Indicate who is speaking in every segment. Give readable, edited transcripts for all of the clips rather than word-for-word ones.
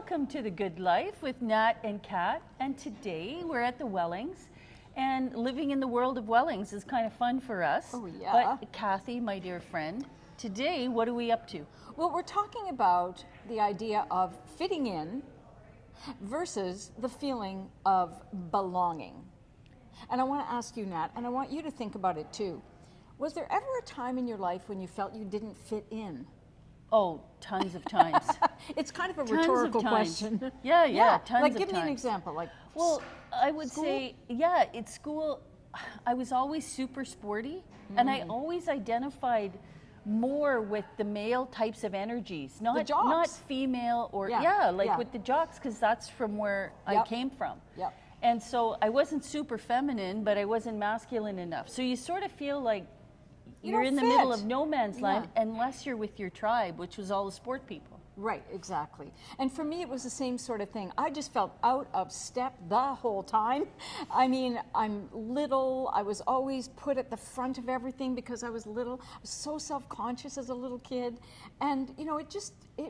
Speaker 1: Welcome to The Good Life with Nat and Kat. And today we're at the Wellings. And living in the world of Wellings is kind of fun for us.
Speaker 2: Oh, yeah.
Speaker 1: But Kathy, my dear friend, today what are we up to?
Speaker 2: Well, we're talking about the idea of fitting in versus the feeling of belonging. And I want to ask you, Nat, and I want you to think about it too. Was there ever a time in your life when you felt you didn't fit in?
Speaker 1: Oh, tons of times.
Speaker 2: It's kind of a
Speaker 1: Tons of
Speaker 2: rhetorical
Speaker 1: times.
Speaker 2: question.
Speaker 1: Yeah, tons
Speaker 2: like
Speaker 1: of
Speaker 2: give me an
Speaker 1: times.
Speaker 2: example. Like,
Speaker 1: Well, I would
Speaker 2: school?
Speaker 1: say, yeah, at school, I was always super sporty, and I always identified more with the male types of energies, not
Speaker 2: jocks.
Speaker 1: female or
Speaker 2: Yeah,
Speaker 1: with the jocks, because that's from where I
Speaker 2: Yep.
Speaker 1: came from.
Speaker 2: Yep.
Speaker 1: And so I wasn't super feminine, but I wasn't masculine enough. So you sort of feel like you're
Speaker 2: don't
Speaker 1: in the middle
Speaker 2: fit.
Speaker 1: of no man's land
Speaker 2: Yeah.
Speaker 1: unless you're with your tribe, which was all the sport people.
Speaker 2: Right, exactly. And for me, it was the same sort of thing. I just felt out of step the whole time. I mean, I'm little. I was always put at the front of everything because I was little. I was so self-conscious as a little kid. And, you know, it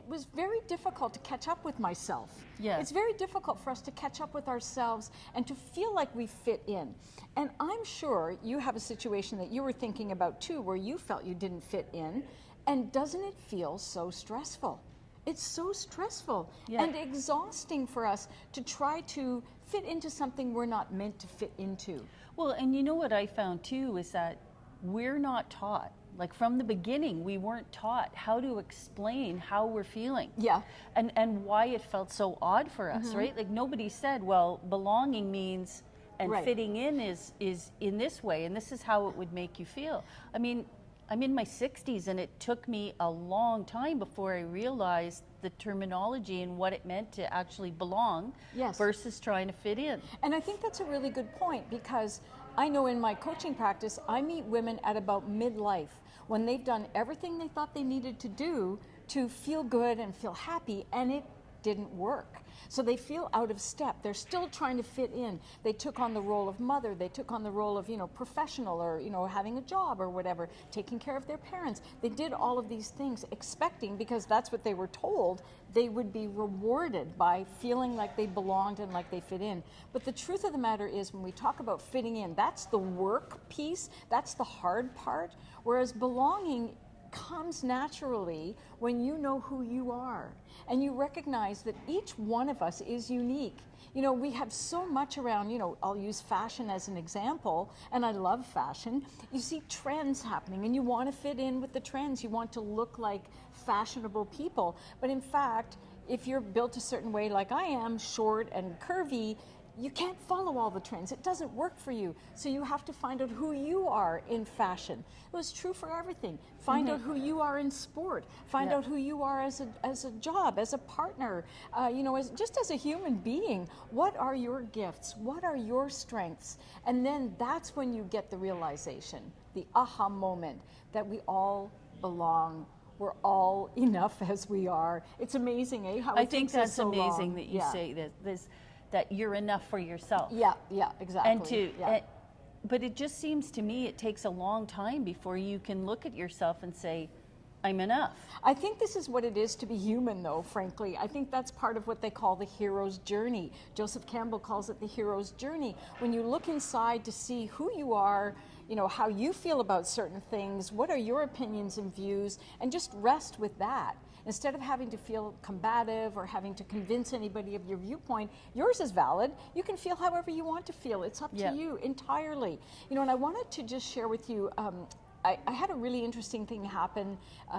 Speaker 2: was very difficult to catch up with myself.
Speaker 1: Yeah.
Speaker 2: It's very difficult for us to catch up with ourselves and to feel like we fit in. And I'm sure you have a situation that you were thinking about too, where you felt you didn't fit in. And doesn't it feel so stressful? It's so stressful and exhausting for us to try to fit into something we're not meant to fit into.
Speaker 1: Well, and you know what I found too is that we're not taught. Like from the beginning, we weren't taught how to explain how we're feeling.
Speaker 2: Yeah.
Speaker 1: And why it felt so odd for us, right? Like nobody said, well, belonging means and
Speaker 2: Right.
Speaker 1: fitting in is in this way, and this is how it would make you feel. I mean, I'm in my 60s, and it took me a long time before I realized the terminology and what it meant to actually belong
Speaker 2: Yes.
Speaker 1: versus trying to fit in.
Speaker 2: And I think that's a really good point, because I know in my coaching practice, I meet women at about midlife when they've done everything they thought they needed to do to feel good and feel happy, and it didn't work. So they feel out of step. They're still trying to fit in. They took on the role of mother. They took on the role of, professional, or, having a job or whatever, taking care of their parents. They did all of these things expecting, because that's what they were told, they would be rewarded by feeling like they belonged and like they fit in. But the truth of the matter is, when we talk about fitting in, that's the work piece. That's the hard part. Whereas belonging comes naturally when you know who you are and you recognize that each one of us is unique. We have so much around, I'll use fashion as an example, and I love fashion. You see trends happening and you want to fit in with the trends. You want to look like fashionable people. But in fact, if you're built a certain way like I am, short and curvy, you can't follow all the trends. It doesn't work for you. So you have to find out who you are in fashion. It was true for everything. Find out who you are in sport. Find out who you are as a job, as a partner, just as a human being. What are your gifts? What are your strengths? And then that's when you get the realization, the aha moment, that we all belong. We're all enough as we are. It's amazing, how
Speaker 1: I
Speaker 2: it
Speaker 1: think
Speaker 2: takes us
Speaker 1: that's
Speaker 2: so
Speaker 1: amazing
Speaker 2: long.
Speaker 1: that you say that you're enough for yourself.
Speaker 2: Yeah, exactly.
Speaker 1: And but it just seems to me it takes a long time before you can look at yourself and say, I'm enough.
Speaker 2: I think this is what it is to be human, though, frankly. I think that's part of what they call the hero's journey. Joseph Campbell calls it the hero's journey. When you look inside to see who you are, how you feel about certain things, what are your opinions and views, and just rest with that. Instead of having to feel combative or having to convince anybody of your viewpoint, yours is valid. You can feel however you want to feel. It's up to you entirely. And I wanted to just share with you, I had a really interesting thing happen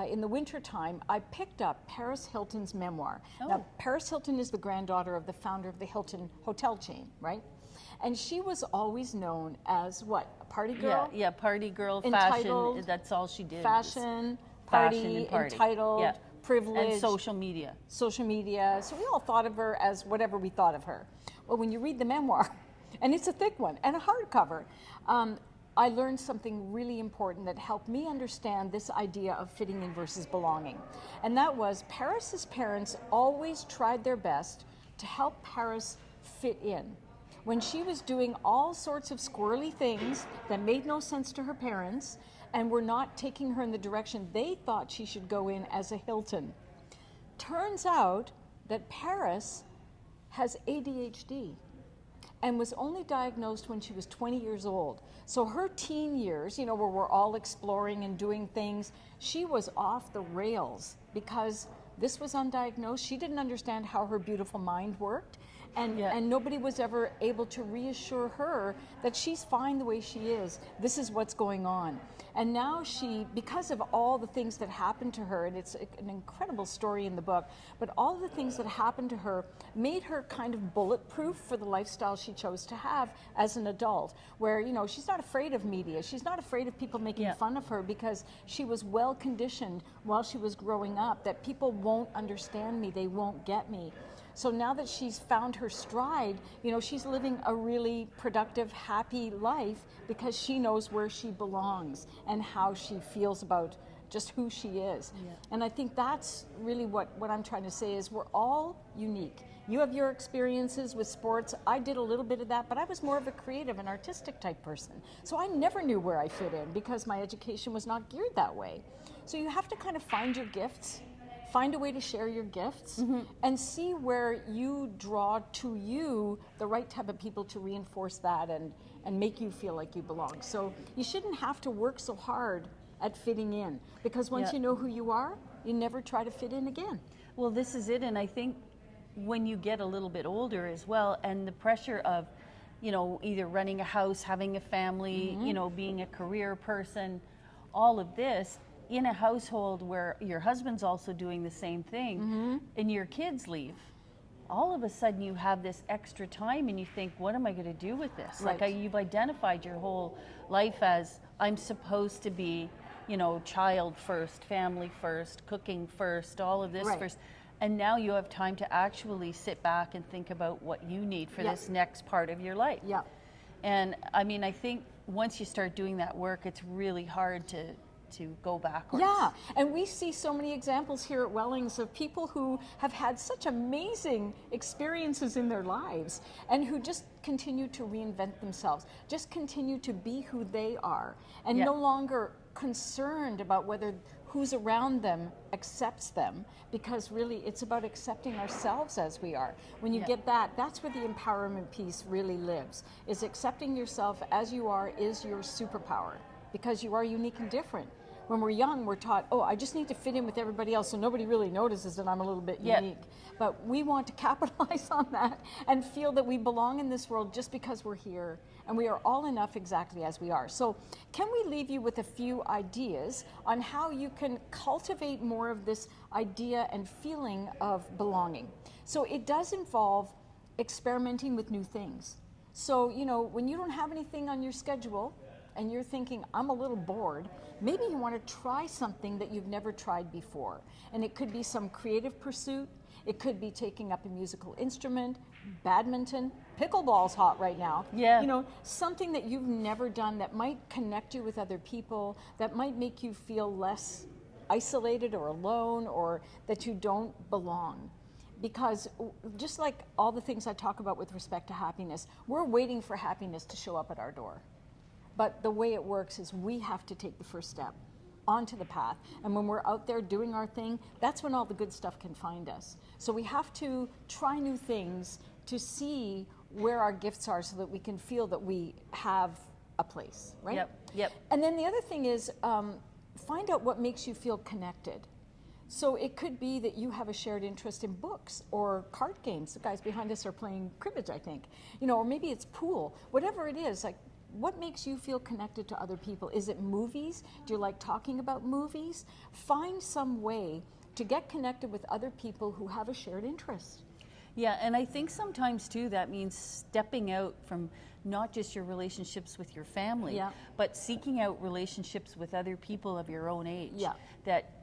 Speaker 2: in the winter time. I picked up Paris Hilton's memoir. Now, Paris Hilton is the granddaughter of the founder of the Hilton hotel chain, right? And she was always known as what? A party girl?
Speaker 1: Yeah, party girl,
Speaker 2: Entitled,
Speaker 1: fashion. That's all she did.
Speaker 2: Fashion,
Speaker 1: Fashion
Speaker 2: party,
Speaker 1: and
Speaker 2: entitled, privilege.
Speaker 1: And social media.
Speaker 2: Social media. So we all thought of her as whatever we thought of her. Well, when you read the memoir, and it's a thick one and a hardcover, I learned something really important that helped me understand this idea of fitting in versus belonging. And that was, Paris's parents always tried their best to help Paris fit in. When she was doing all sorts of squirrely things that made no sense to her parents and were not taking her in the direction they thought she should go in as a Hilton. Turns out that Paris has ADHD and was only diagnosed when she was 20 years old. So her teen years, you know, where we're all exploring and doing things, she was off the rails because this was undiagnosed. She didn't understand how her beautiful mind worked. And nobody was ever able to reassure her that she's fine the way she is. This is what's going on. And now she, because of all the things that happened to her, and it's an incredible story in the book, but all the things that happened to her made her kind of bulletproof for the lifestyle she chose to have as an adult, where, you know, she's not afraid of media. She's not afraid of people making fun of her because she was well conditioned while she was growing up that people won't understand me, they won't get me. So now that she's found her stride, you know, she's living a really productive, happy life because she knows where she belongs and how she feels about just who she is. Yeah. And I think that's really what I'm trying to say is we're all unique. You have your experiences with sports. I did a little bit of that, but I was more of a creative and artistic type person. So I never knew where I fit in because my education was not geared that way. So you have to kind of find your gifts, find a way to share your gifts, and see where you draw to you the right type of people to reinforce that and make you feel like you belong. So you shouldn't have to work so hard at fitting in, because once you know who you are, you never try to fit in again.
Speaker 1: Well, this is it, and I think when you get a little bit older as well, and the pressure of, you know, either running a house, having a family, you know, being a career person, all of this, in a household where your husband's also doing the same thing and your kids leave, all of a sudden you have this extra time and you think, what am I going to do with this?
Speaker 2: Right.
Speaker 1: Like you've identified your whole life as, I'm supposed to be, you know, child first, family first, cooking first, all of this first. And now you have time to actually sit back and think about what you need for this next part of your life.
Speaker 2: Yeah.
Speaker 1: And I mean, I think once you start doing that work, it's really hard to go backwards.
Speaker 2: Yeah, and we see so many examples here at Wellings of people who have had such amazing experiences in their lives and who just continue to reinvent themselves, just continue to be who they are, and no longer concerned about whether who's around them accepts them, because really it's about accepting ourselves as we are. When you get that, that's where the empowerment piece really lives, is accepting yourself as you are is your superpower, because you are unique and different. When we're young, we're taught, oh, I just need to fit in with everybody else so nobody really notices that I'm a little bit unique. But we want to capitalize on that and feel that we belong in this world just because we're here, and we are all enough exactly as we are. So can we leave you with a few ideas on how you can cultivate more of this idea and feeling of belonging? So it does involve experimenting with new things. So, you know, when you don't have anything on your schedule, and you're thinking, I'm a little bored, maybe you want to try something that you've never tried before. And it could be some creative pursuit, it could be taking up a musical instrument, badminton, pickleball's hot right now.
Speaker 1: Yeah.
Speaker 2: You know, something that you've never done that might connect you with other people, that might make you feel less isolated or alone, or that you don't belong. Because just like all the things I talk about with respect to happiness, we're waiting for happiness to show up at our door. But the way it works is we have to take the first step onto the path. And when we're out there doing our thing, that's when all the good stuff can find us. So we have to try new things to see where our gifts are so that we can feel that we have a place, right?
Speaker 1: Yep.
Speaker 2: And then the other thing is find out what makes you feel connected. So it could be that you have a shared interest in books or card games. The guys behind us are playing cribbage, I think. You know, or maybe it's pool. Whatever it is, like, what makes you feel connected to other people? Is it movies? Do you like talking about movies? Find some way to get connected with other people who have a shared interest.
Speaker 1: Yeah, and I think sometimes too that means stepping out from not just your relationships with your family, but seeking out relationships with other people of your own age.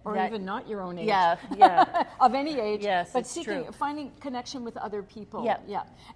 Speaker 2: Or even not your own age. Of any age.
Speaker 1: Yes,
Speaker 2: but
Speaker 1: it's true.
Speaker 2: Finding connection with other people.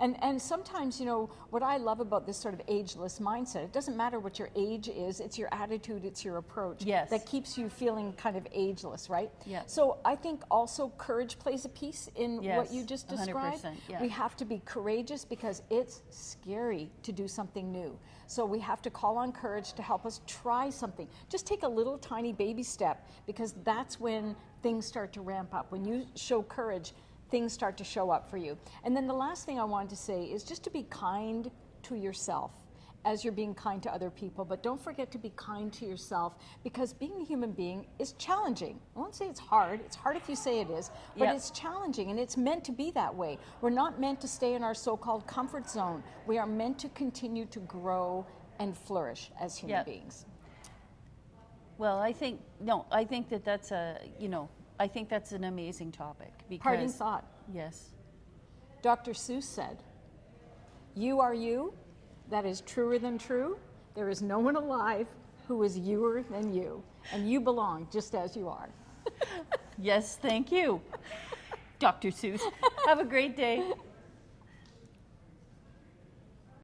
Speaker 2: And sometimes, you know, what I love about this sort of ageless mindset, it doesn't matter what your age is, it's your attitude, it's your approach that keeps you feeling kind of ageless, right? So I think also courage plays a piece in what you just described.
Speaker 1: 100%,
Speaker 2: We have to be courageous because it's scary to do something new. So we have to call on courage to help us try something. Just take a little tiny baby step, because that's when things start to ramp up. When you show courage, things start to show up for you. And then the last thing I wanted to say is just to be kind to yourself as you're being kind to other people, but don't forget to be kind to yourself, because being a human being is challenging. I won't say it's hard if you say it is, but
Speaker 1: Yep.
Speaker 2: it's challenging, and it's meant to be that way. We're not meant to stay in our so-called comfort zone. We are meant to continue to grow and flourish as human
Speaker 1: Yep.
Speaker 2: beings.
Speaker 1: Well, I think that's I think that's an amazing topic. Because,
Speaker 2: Parting thought.
Speaker 1: Yes.
Speaker 2: Dr. Seuss said, "You are you. That is truer than true. There is no one alive who is youer than you. And you belong just as you are."
Speaker 1: Yes, thank you, Dr. Seuss. Have a great day.